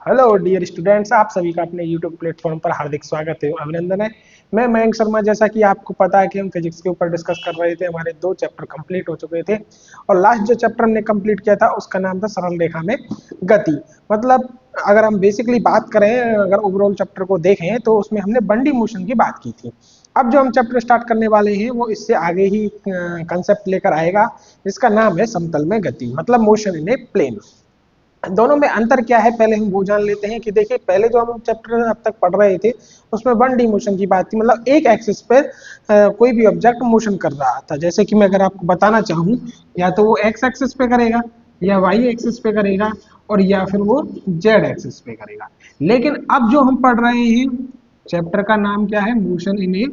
Hello dear students, आप सभी का अपने यूट्यूब प्लेटफॉर्म पर हार्दिक स्वागत है, अभिनंदन है। मैं मयंक शर्मा। जैसा कि आपको पता है कि हम फिजिक्स के ऊपर डिस्कस कर रहे थे, हमारे 2 चैप्टर कंप्लीट हो चुके थे और लास्ट जो चैप्टर हमने कंप्लीट किया था उसका नाम था सरल रेखा में गति। मतलब अगर हम बेसिकली बात करें, अगर ओवरऑल चैप्टर को देखें तो उसमें हमने बंडी मोशन की बात की थी। अब जो हम चैप्टर स्टार्ट करने वाले हैं वो इससे आगे ही कंसेप्ट लेकर आएगा, जिसका नाम है समतल में गति, मतलब मोशन इन ए प्लेन। दोनों में अंतर क्या है पहले हम वो जान लेते हैं कि देखिए, पहले जो हम चैप्टर अब तक पढ़ रहे थे उसमें वन डी मोशन की बात थी, मतलब एक एक्सिस पर कोई भी ऑब्जेक्ट मोशन कर रहा था। जैसे कि मैं अगर आपको बताना चाहूँ, या तो वो एक्स एक्सिस पे करेगा, या वाई एक्सिस पे करेगा, और या फिर वो जेड एक्सिस पे करेगा। लेकिन अब जो हम पढ़ रहे हैं चैप्टर का नाम क्या है, मोशन इन ए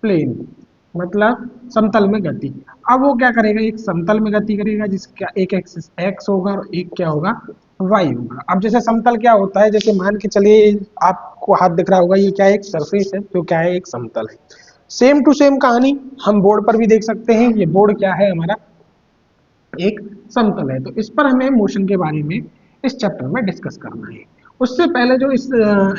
प्लेन, मतलब समतल में गति। अब वो क्या करेगा, एक समतल में गति करेगा जिसका एक एक्सिस एक्स होगा और एक क्या होगा, वाई होगा। अब जैसे समतल क्या होता है, जैसे मान के चलिए आपको हाथ दिख रहा होगा, ये क्या है, एक सरफेस है जो क्या है, एक समतल है। सेम टू सेम कहानी हम बोर्ड पर भी देख सकते हैं। ये बोर्ड क्या है हमारा, एक समतल है। तो इस पर हमें मोशन के बारे में इस चैप्टर में डिस्कस करना है। उससे पहले जो इस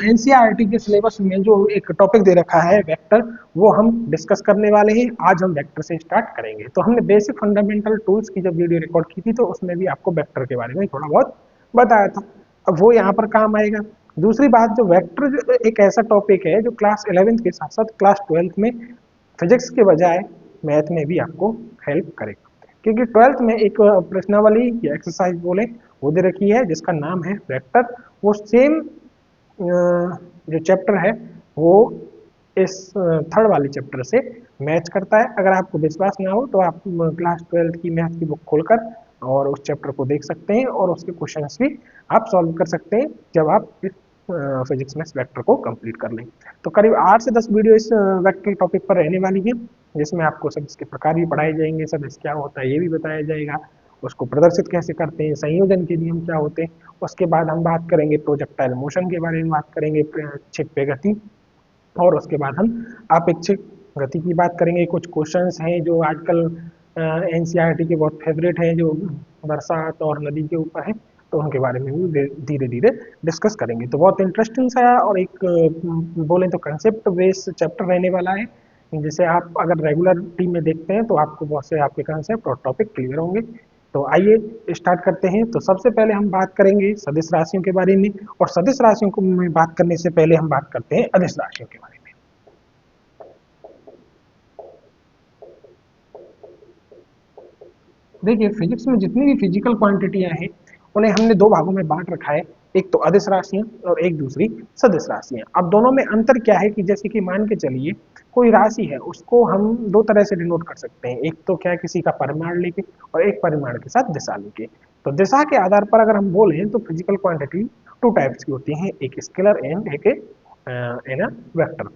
एनसीईआरटी के सिलेबस में जो एक टॉपिक दे रखा है वेक्टर, वो हम डिस्कस करने वाले हैं। आज हम वेक्टर से स्टार्ट करेंगे। तो हमने बेसिक फंडामेंटल टूल्स की जब वीडियो रिकॉर्ड की थी तो उसमें भी आपको वेक्टर के बारे में थोड़ा बहुत बताया था। अब वो यहाँ पर काम आएगा। दूसरी बात, जो वेक्टर एक ऐसा टॉपिक है जो क्लास 11th के साथ साथ क्लास 12th में फिजिक्स के बजाय मैथ में भी आपको हेल्प करेगा, क्योंकि 12th में एक प्रश्नावली या एक्सरसाइज बोले वो दे रखी है जिसका नाम है वेक्टर। वो सेम जो चैप्टर है वो इस थर्ड वाले चैप्टर से मैच करता है। अगर आपको विश्वास ना हो तो आप क्लास 12th की मैथ की बुक खोलकर और उस चैप्टर को देख सकते हैं और उसके क्वेश्चंस भी आप सॉल्व कर सकते हैं जब आप इस फिजिक्स में वेक्टर को कंप्लीट कर लें। तो करीब 8 से 10 वीडियो इस वेक्टर टॉपिक पर रहने वाली है, जिसमें आपको सब इसके प्रकार भी पढ़ाए जाएंगे, सब इस क्या होता है ये भी बताया जाएगा, उसको प्रदर्शित कैसे करते हैं, संयोजन के नियम क्या होते हैं। उसके बाद हम बात करेंगे प्रोजेक्टाइल मोशन के बारे में, बात करेंगे छिपे गति, और उसके बाद हम अपेक्षित गति की बात करेंगे। कुछ क्वेश्चंस हैं जो आजकल एनसीईआरटी के बहुत फेवरेट हैं, जो बरसात और नदी के ऊपर है, तो उनके बारे में भी धीरे धीरे डिस्कस करेंगे। तो बहुत इंटरेस्टिंग सा और एक बोलें तो कंसेप्ट बेस्ड चैप्टर रहने वाला है, जिसे आप अगर रेगुलरिटी में देखते हैं तो आपको बहुत से आपके कंसेप्ट और टॉपिक क्लियर होंगे। तो आइए स्टार्ट करते हैं। तो सबसे पहले हम बात करेंगे सदिश राशियों के बारे में, और सदिश राशियों को में बात करने से पहले हम बात करते हैं अदिश राशियों के बारे में। देखिए, फिजिक्स में जितनी भी फिजिकल क्वांटिटियां हैं उन्हें हमने दो भागों में बांट रखा है। एक तो अदिश राशियां और एक दूसरी सदिश राशियां। अब दोनों में अंतर क्या है कि जैसे कि मान के चलिए कोई राशि है, उसको हम दो तरह से डिनोट कर सकते हैं। एक तो क्या है, किसी का परिमाण लेके, और एक परिमाण के साथ दिशा लेके। तो दिशा के आधार पर अगर हम बोलें तो फिजिकल क्वांटिटी टू टाइप्स की होती हैं, एक स्केलर एंड एक वेक्टर।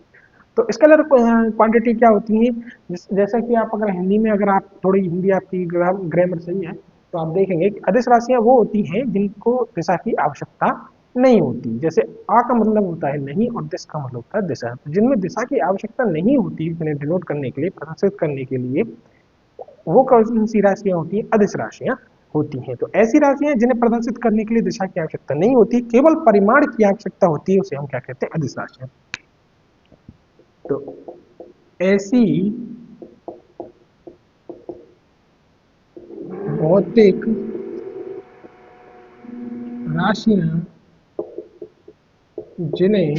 तो स्केलर क्वांटिटी क्या होती है, जैसा कि आप अगर हिंदी में, अगर आप थोड़ी हिंदी आपकी ग्रामर सही है तो आप देखेंगे कि अदिश राशियां वो होती हैं जिनको दिशा की आवश्यकता नहीं होती। जैसे आ का मतलब होता है नहीं और दिश का मतलब होता है दिशा। तो जिनमें दिशा की आवश्यकता नहीं होती, इन्हें डिनोट करने के लिए, प्रदर्शित करने के लिए, वो कौन सी राशियां होती हैं, अदिश राशियां होती हैं। तो ऐसी राशियां जिन्हें प्रदर्शित करने के लिए दिशा की आवश्यकता नहीं होती, केवल परिमाण की आवश्यकता होती है, उसे हम क्या कहते हैं, अदिश राशियां। तो ऐसी भौतिक राशियां जिन्हें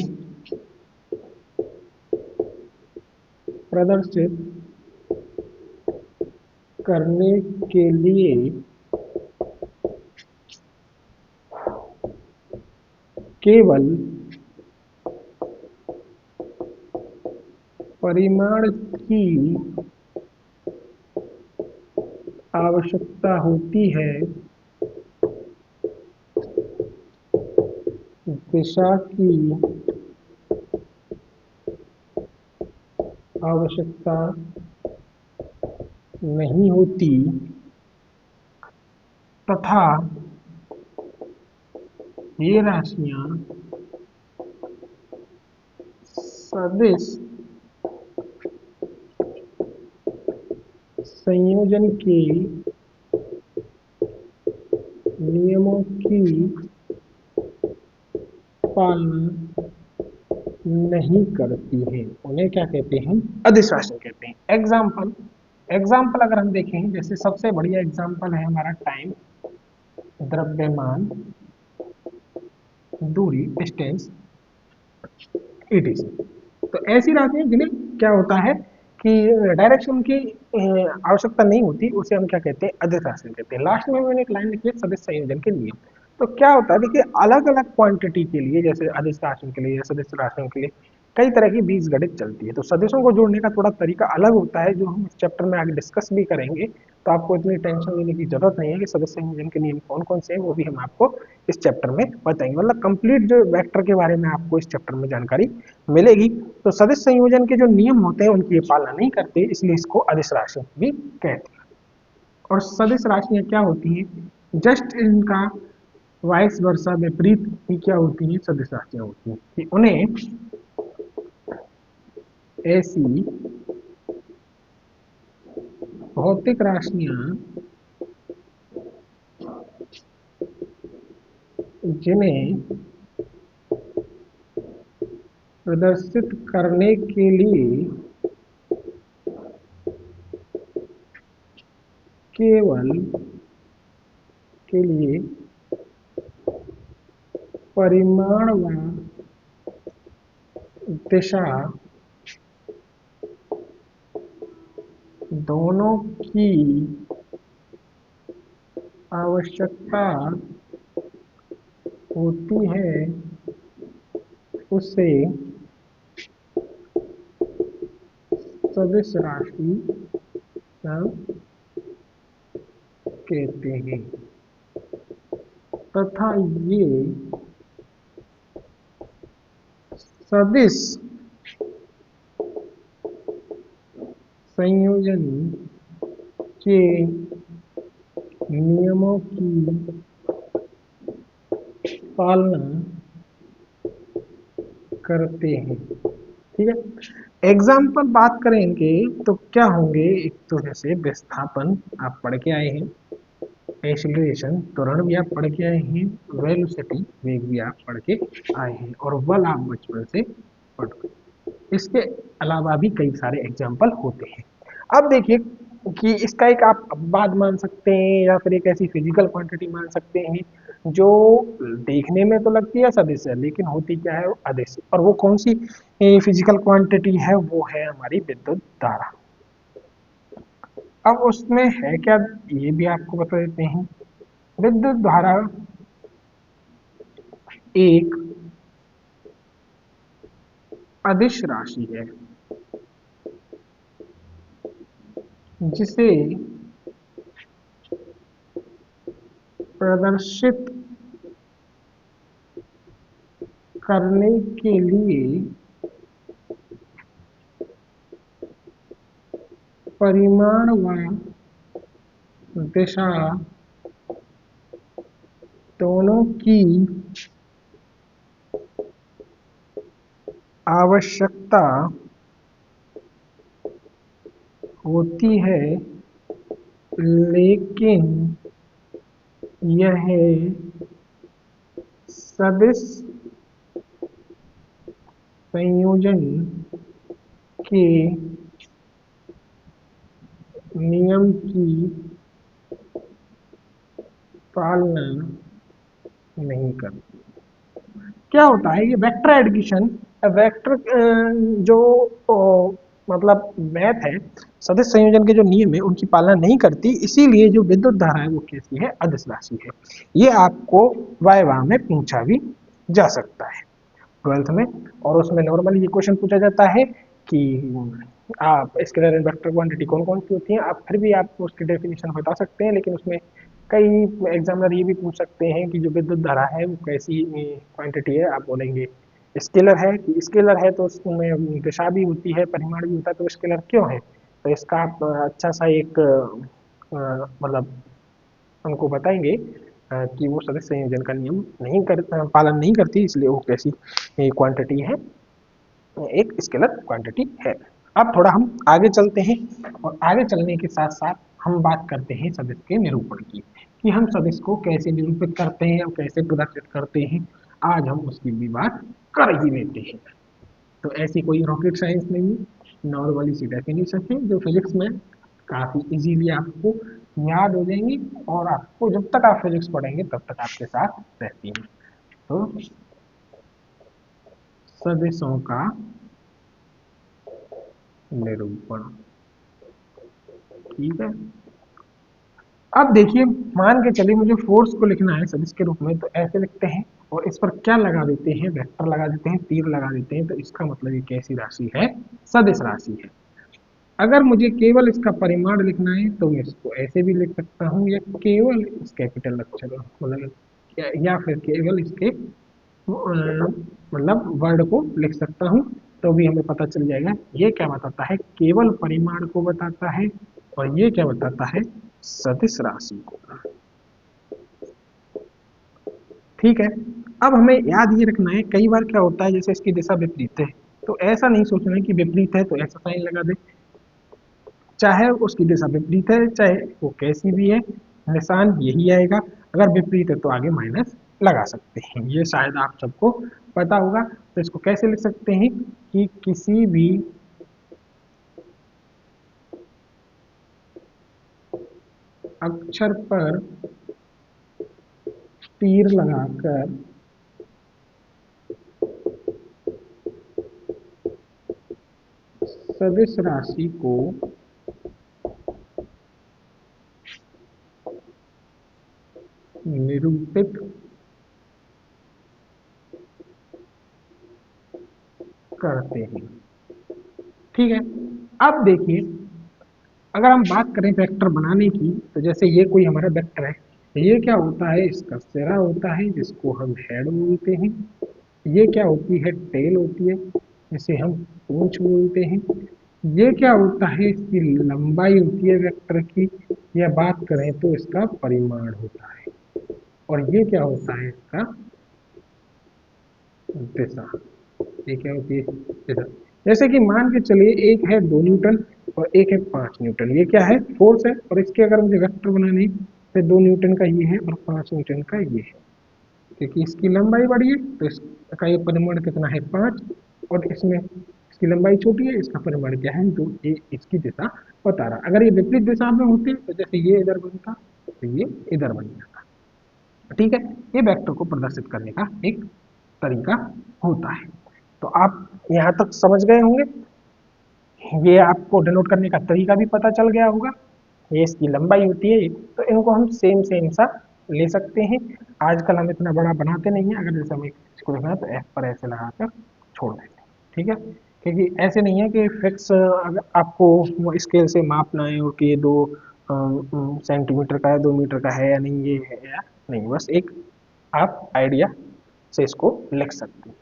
प्रदर्शित करने के लिए केवल परिमाण की आवश्यकता होती है, दिशा की आवश्यकता नहीं होती, तथा ये राशियां सदिश संयोजन के नियमों की पालना नहीं करती है उन्हें क्या कहते हैं? अदिश राशि कहते हैं। एग्जाम्पल एग्जाम्पल अगर हम देखें, जैसे सबसे बढ़िया एग्जाम्पल है हमारा टाइम, द्रव्यमान, दूरी, डिस्टेंस, ईटीसी। तो ऐसी राशियां जिन्हें क्या होता है कि डायरेक्शन की आवश्यकता नहीं होती, उसे हम क्या कहते हैं? अदिश राशि कहते हैं। लास्ट में मैंने एक लाइन लिखी है, सदिश संयोजन के नियम। तो क्या होता है, देखिए अलग अलग क्वांटिटी के लिए, जैसे अदिश राशियों के लिए या सदिश राशियों के लिए कई तरह की बीजगणित चलती है। तो सदिशों को जोड़ने का थोड़ा तरीका अलग होता है, जो हम इस चैप्टर में आगे डिस्कस भी करेंगे। तो आपको इतनी टेंशन लेने की जरूरत नहीं है कि सदिश संयोजन के नियम कौन कौन से हैं, वो भी हम आपको इस चैप्टर में बताएंगे। मतलब कंप्लीट जो वेक्टर के बारे में आपको इस चैप्टर में जानकारी मिलेगी। तो सदिश संयोजन के जो नियम होते हैं उनकी ये पालना नहीं करते, इसलिए इसको अदिश राशि भी कहते हैं। और सदिश राशियां क्या होती हैं? जस्ट इनका वाइस वर्षा विपरीत ही क्या होती है? सदिश राशियां होती हैं कि उन्हें ऐसी भौतिक राशियां जिन्हें प्रदर्शित करने के लिए केवल के लिए परिमाण व दिशा दोनों की आवश्यकता होती है, उसे सदिश राशि कहते हैं। तथा ये सदिश संयोजन के नियमों की पालना करते हैं। ठीक है। एग्जाम्पल बात करेंगे तो क्या होंगे? एक तो जैसे विस्थापन आप पढ़ के आए हैं, एक्सीलरेशन त्वरण भी आप पढ़ के आए हैं, वेलोसिटी वेग भी आप पढ़ के आए हैं, और बल आप बचपन से पढ़ के। इसके अलावा भी कई सारे एग्जाम्पल होते हैं। अब देखिए कि इसका एक आप अपवाद मान सकते हैं या फिर एक ऐसी फिजिकल क्वांटिटी मान सकते हैं जो देखने में तो लगती है सदिश है, लेकिन होती क्या है? वो अदिश। और वो कौन सी फिजिकल क्वांटिटी है? वो है हमारी विद्युत धारा। अब उसमें है क्या, ये भी आपको बता देते हैं। विद्युत धारा एक अदिश राशि है जिसे प्रदर्शित करने के लिए परिमाण व दिशा दोनों की आवश्यकता होती है, लेकिन यह सदिश संयोजन के नियम की पालना नहीं करती। क्या होता है? ये वेक्टर एडिशन, वेक्टर जो मतलब मैथ है, सदिश संयोजन के जो नियम है उनकी पालना नहीं करती, इसीलिए जो विद्युत धारा है वो कैसी है? अदिश राशि है। ये आपको वाइवा में पूछा भी जा सकता है, ट्वेल्थ में। और उसमें नॉर्मली ये क्वेश्चन पूछा जाता है कि आप स्केलर एंड वेक्टर क्वांटिटी कौन कौन सी होती हैं। आप फिर भी आप उसकी डेफिनेशन बता सकते हैं, लेकिन उसमें कई एग्जामिनर ये भी पूछ सकते हैं कि जो विद्युत धारा है वो कैसी क्वांटिटी है। आप बोलेंगे स्केलर है, कि स्केलर है तो उसमें दिशा भी होती है, परिमाण भी होता है, तो स्केलर क्यों है? तो इसका आप अच्छा सा एक मतलब उनको बताएंगे कि वो सदस्य संयोजन का नियम नहीं कर पालन नहीं करती, इसलिए वो कैसी क्वांटिटी है? एक स्केलर क्वांटिटी है। अब थोड़ा हम आगे चलते हैं, और आगे चलने के साथ साथ हम बात करते हैं सदिश के निरूपण की, कि हम सदिश को कैसे निरूपित करते हैं और कैसे प्रदर्शित करते हैं। आज हम उसकी भी बात कर ही लेते हैं। तो ऐसी कोई रॉकेट साइंस नहीं है, नॉर्मली सी डेफिनेशन है जो फिजिक्स में काफी इजीली आपको याद हो जाएंगी और आपको जब तक आप फिजिक्स पढ़ेंगे तब तक आपके साथ रहती है। तो सदिशों का निरूपण, ठीक है। अब देखिए, मान के चलिए मुझे फोर्स को लिखना है सदिश के रूप में, तो ऐसे लिखते हैं और इस पर क्या लगा देते हैं, वेक्टर लगा देते हैं, तीर लगा देते हैं, तो इसका मतलब ये कैसी राशि है, सदिश राशि है। अगर मुझे केवल इसका परिमाण लिखना है तो मैं इसको ऐसे भी लिख सकता हूँ, या केवल इस कैपिटल अक्षर मतलब या फिर केवल इसके मतलब वर्ड को लिख सकता हूँ, तो भी हमें पता चल जाएगा ये क्या बताता है, केवल परिमाण को बताता है, और ये क्या बताता है, सदिश राशि को। ठीक है। अब हमें याद ये रखना है, कई बार क्या होता है जैसे इसकी दिशा विपरीत है, तो ऐसा नहीं सोचना है कि विपरीत है तो ऐसा साइन लगा दे, चाहे उसकी दिशा विपरीत है चाहे वो कैसी भी है, निशान यही आएगा। अगर विपरीत है तो आगे माइनस लगा सकते हैं, ये शायद आप सबको पता होगा। तो इसको कैसे लिख सकते हैं कि किसी भी अक्षर पर तीर लगाकर सदिश राशि को निरूपित करते हैं। ठीक है। अब देखिए, अगर हम बात करें वेक्टर बनाने की, तो जैसे ये कोई हमारा वेक्टर है, ये क्या होता है, इसका सिरा होता है जिसको हम हेड बोलते हैं, ये क्या होती है, टेल होती है जिसे हम पूंछ बोलते हैं, ये क्या होता है, इसकी लंबाई होती है वेक्टर की, या बात करें तो इसका परिमाण होता है, और ये क्या होता है, इसका दिशा। ये क्या होती है, दिशा। जैसे कि मान के चलिए एक है 2 न्यूटन और एक है 5 न्यूटन, ये क्या है, फोर्स है, और इसके अगर मुझे वेक्टर बनाने है तो 2 न्यूटन का ये है और 5 न्यूटन का ये है, क्योंकि इसकी लंबाई बड़ी है तो इसका ये परिमाण कितना है, 5, और इसमें इसकी लंबाई छोटी है, इसका परिमाण क्या है, 2, ये इसकी दिशा बता रहा। अगर ये विपरीत दिशा में होती तो जैसे ये इधर बनता तो ये इधर बन जाता। ठीक है। ये वेक्टर को प्रदर्शित करने का एक तरीका होता है। तो आप यहाँ तक समझ गए होंगे, ये आपको डिनोट करने का तरीका भी पता चल गया होगा, ये इसकी लंबाई होती है, तो इनको हम सेम सेम सा ले सकते हैं। आजकल हम इतना बड़ा बनाते नहीं है, अगर जैसे हमें इसको देखना है तो एफ पर ऐसे लगाकर छोड़ देते हैं। ठीक है। क्योंकि ऐसे नहीं है कि फिक्स अगर आपको स्केल से मापना है और कि ये 2 सेंटीमीटर का है, 2 मीटर का है या नहीं, ये है या नहीं, बस एक आप आइडिया से इसको लिख सकते हैं।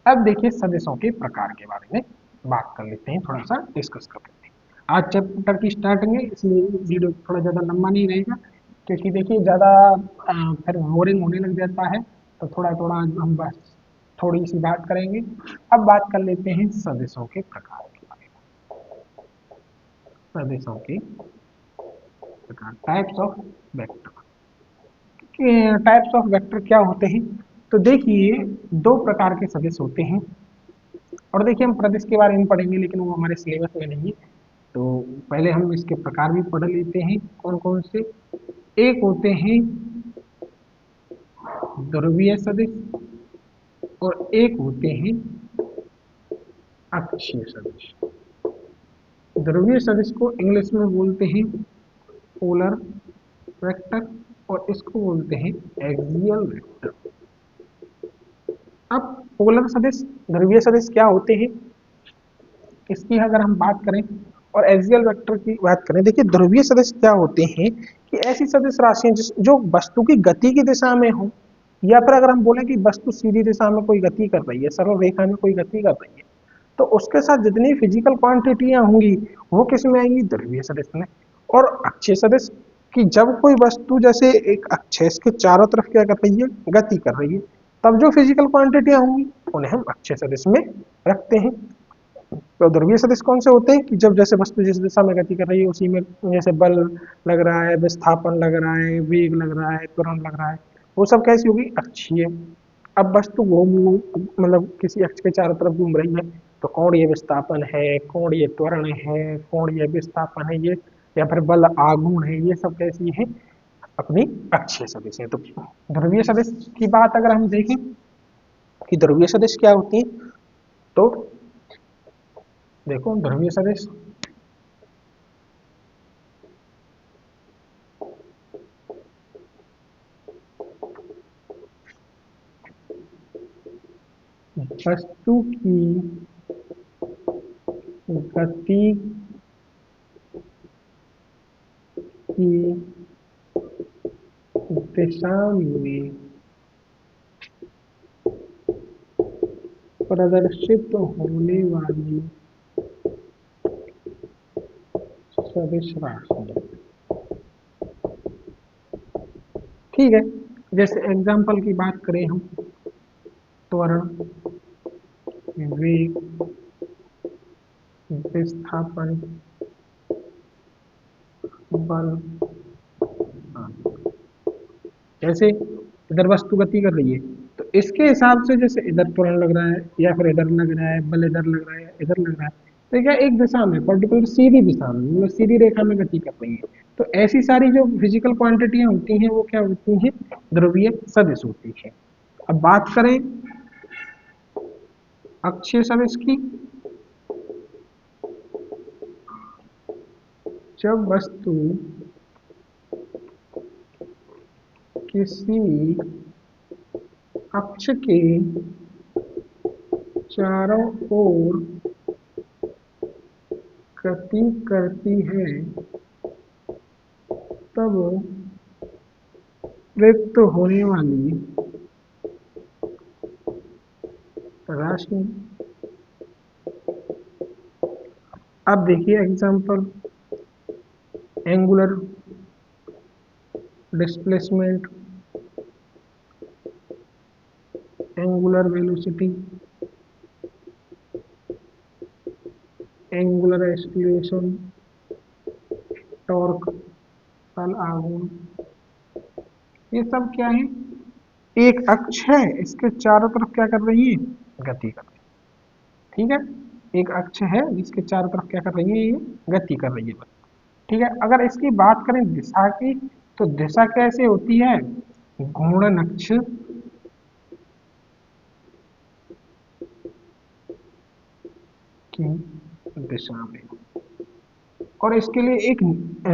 अब देखिए सदिशों के प्रकार के बारे में बात कर लेते हैं, थोड़ा सा डिस्कस कर लेते हैं। आज चैप्टर की स्टार्टिंग है इसलिए वीडियो थोड़ा ज़्यादा लंबा नहीं रहेगा, क्योंकि देखिए ज़्यादा फिर बोरिंग होने लग जाता है, तो थोड़ा थोड़ा हम बस थोड़ी सी बात करेंगे। अब बात कर लेते हैं सदिशों के प्रकार के बारे में। सदिशों के प्रकार, types of vector. Types of vector क्या होते हैं, तो देखिए 2 प्रकार के सदिश होते हैं, और देखिए हम प्रदेश के बारे में पढ़ेंगे लेकिन वो हमारे सिलेबस में नहीं है, तो पहले हम इसके प्रकार भी पढ़ लेते हैं कौन कौन से। एक होते हैं ध्रुवीय सदिश, और एक होते हैं अक्षीय सदिश। ध्रुवीय सदिश को इंग्लिश में बोलते हैं पोलर वेक्टर, और इसको बोलते हैं एक्सियल वेक्टर। अब पोलर सदिश, ध्रुवीय सदिश क्या होते हैं, इसकी अगर हम बात करें, और एक्सियल वेक्टर की बात करें, देखिए ध्रुवीय सदिश क्या होते हैं कि ऐसी सदिश राशियां जो वस्तु की गति की दिशा में हो, या फिर अगर हम बोले कि वस्तु सीधी दिशा में कोई गति कर रही है, सरल रेखा में कोई गति कर रही है, तो उसके साथ जितनी फिजिकल क्वांटिटियां होंगी वो किस में आएंगी, ध्रुवीय सदिश में। और अक्षीय सदिश कि जब कोई वस्तु जैसे एक अक्षेस के चारों तरफ क्या कर रही है, गति कर रही है, तब जो फिजिकल क्वांटिटियां होंगी उन्हें हम अक्षीय सदिश में रखते हैं। तो ध्रुवीय सदिश कौन से होते हैं कि जब जैसे वस्तु जिस दिशा में गति कर रही है उसी में जैसे बल लग रहा है, विस्थापन लग रहा है, वेग लग रहा है, त्वरण लग रहा है, वो सब कैसी होगी, अक्षीय। अब वस्तु घूम मतलब किसी अक्ष के चारों तरफ घूम रही है, तो कोणीय विस्थापन है, कोणीय त्वरण है, कोणीय विस्थापन है ये, या फिर बल आघूर्ण है, ये सब कैसी है, अपनी अक्षीय सदिश है। तो ध्रुवीय सदिश की बात अगर हम देखें कि ध्रुवीय सदिश क्या होती है, तो देखो ध्रुवीय सदिश वस्तु की गति की दिशा में प्रदर्शित होने वाली सदिश राशि। ठीक है, जैसे एग्जांपल की बात करें हम, त्वरण, वेग, विस्थापन, बल, जैसे इधर वस्तु गति कर रही है, तो इसके हिसाब से जैसे इधर त्वरण लग रहा है, या फिर इधर लग रहा है, बल इधर लग रहा है, इधर लग रहा है, तो क्या एक दिशा में पर्टिकुलर सीधी दिशा में मतलब सीधी रेखा में गति कर रही है। तो ऐसी सारी जो फिजिकल क्वांटिटियां होती हैं वो क्या होती हैं, ध्रुवीय सदिश होती है। अब बात करें अक्षीय सदिश की, जब वस्तु किसी अक्ष के चारों ओर गति करती है, तब प्रयुक्त होने वाली राशि। अब देखिए example, angular displacement, angular velocity, angular acceleration, torque, बल आघूर्ण, ये सब क्या है, एक अक्ष है, इसके चारों तरफ क्या कर रही है, गति कर रही है। ठीक है, एक अक्ष है जिसके चारों तरफ क्या कर रही है, ये गति कर रही है बस। ठीक है, अगर इसकी बात करें दिशा की, तो दिशा कैसे होती है, घूर्णन अक्ष की दिशा में। और इसके लिए एक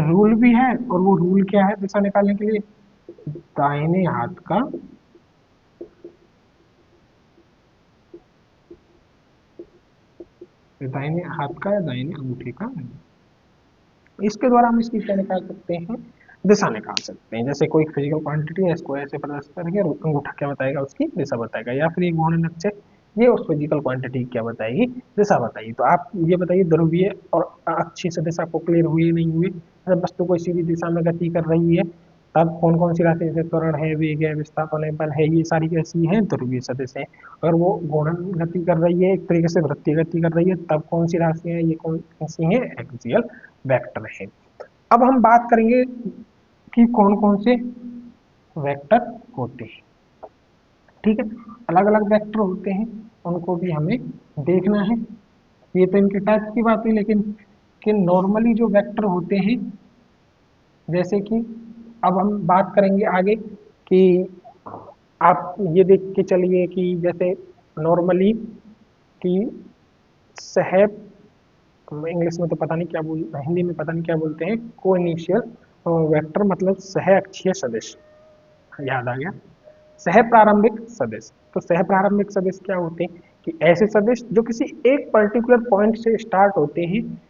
रूल भी है, और वो रूल क्या है दिशा निकालने के लिए, दाहिने हाथ का दाहिने हाथ का या दाहिने अंगूठे का, इसके द्वारा हम इसकी क्या निकाल सकते हैं, दिशा निकाल सकते हैं। जैसे कोई फिजिकल क्वांटिटी है, इसको ऐसे प्रदर्शित करेंगे और अंगूठा क्या बताएगा, उसकी दिशा बताएगा, या फिर एक घूर्णन अक्ष है, ये उस फिजिकल क्वांटिटी क्या बताएगी, दिशा बताएगी। तो आप ये बताइए ध्रुवीय और अक्षीय सदिश आपको क्लियर हुई नहीं हुई, जब वस्तु कोई सीधी दिशा में गति कर रही है तब कौन कौन सी राशि, जैसे त्वरण है, वेग है, विस्थापन है, बल है, ये सारी कैसी है, ध्रुवीय सदिश है। अगर वो घूर्णन गति कर रही है, एक तरीके से वृत्तीय गति कर रही है, तब कौन सी राशि है, ये कौन सी है, एक्सियल वेक्टर है। अब हम बात करेंगे कि कौन कौन से वेक्टर होते हैं। ठीक है, अलग अलग वेक्टर होते हैं, उनको भी हमें देखना है। ये तो इनके टाइप की बात हुई, लेकिन कि नॉर्मली जो वेक्टर होते हैं, जैसे कि अब हम बात करेंगे आगे कि आप ये देख के चलिए कि जैसे नॉर्मली कि सह, इंग्लिश में तो पता नहीं क्या बोल, हिंदी में पता नहीं क्या बोलते हैं, को इनिशियल वेक्टर मतलब सह अक्षीय सदिश, याद आ गया, सह प्रारंभिक सदिश। तो सह प्रारंभिक सदिश क्या होते हैं, कि ऐसे सदिश जो किसी एक पर्टिकुलर पॉइंट से स्टार्ट होते हैं,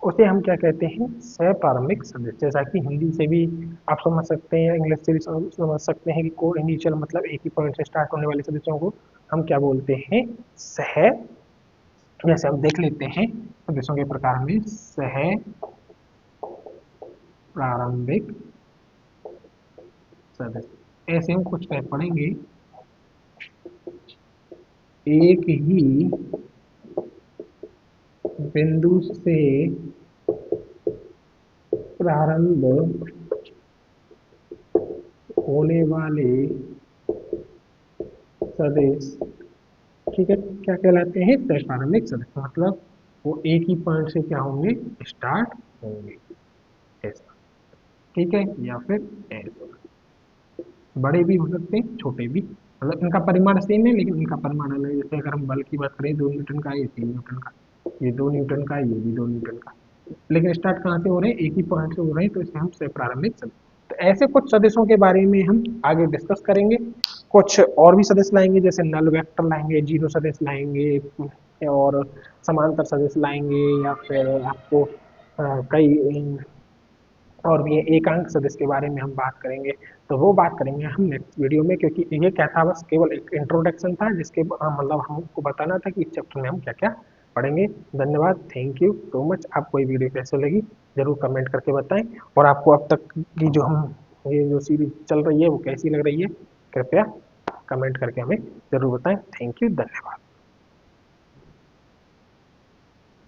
उसे हम क्या कहते हैं, सह प्रारंभिक सदिश। जैसा कि हिंदी से भी आप समझ सकते हैं, इंग्लिश से भी समझ सकते हैं कि को इनिशियल मतलब एक ही पॉइंट से स्टार्ट होने वाले सदिशों को हम क्या बोलते हैं, सह। जैसे हम देख लेते हैं सदिशों के प्रकार में, सह प्रारंभिक सदस्य, ऐसे हम कुछ टाइप पढ़ेंगे। एक ही बिंदु से प्रारंभ होने वाले सदिश, ठीक है, क्या कहलाते हैं? सह प्रारंभिक सदिश। मतलब वो एक ही पॉइंट से क्या होंगे? स्टार्ट होंगे, ऐसा, ठीक है, या फिर ऐसा। बड़े भी हो सकते हैं, छोटे भी, मतलब इनका परिमाण सेम है लेकिन इनका परिमाण अलग है। जैसे अगर हम बल की बात करें, 2 न्यूटन का, ये 3 न्यूटन का, ये 2 न्यूटन का, ये भी 2 न्यूटन का, लेकिन स्टार्ट कहाँ से हो रहे हैं? एक ही पॉइंट से हो रहे हैं, तो इसे हम सह प्रारंभिक सदिश। तो ऐसे कुछ सदिशों के बारे में हम आगे डिस्कस करेंगे। कुछ और भी सदिश लाएंगे, जैसे नल वेक्टर लाएंगे, जीरो सदिश लाएंगे, और समांतर सदिश लाएंगे, या फिर आपको कई और भी एकांक सदिश के बारे में हम बात करेंगे। तो वो बात करेंगे हम नेक्स्ट वीडियो में, क्योंकि ये क्या था, बस केवल एक इंट्रोडक्शन था, जिसके मतलब हमको बताना था कि इस चैप्टर में हम क्या क्या पढ़ेंगे। धन्यवाद, थैंक यू सो मच। आपको ये वीडियो कैसे लगी जरूर कमेंट करके बताएं, और आपको अब तक की जो हम ये जो सीरीज चल रही है वो कैसी लग रही है, कृपया कमेंट करके हमें जरूर बताएं। थैंक यू, धन्यवाद।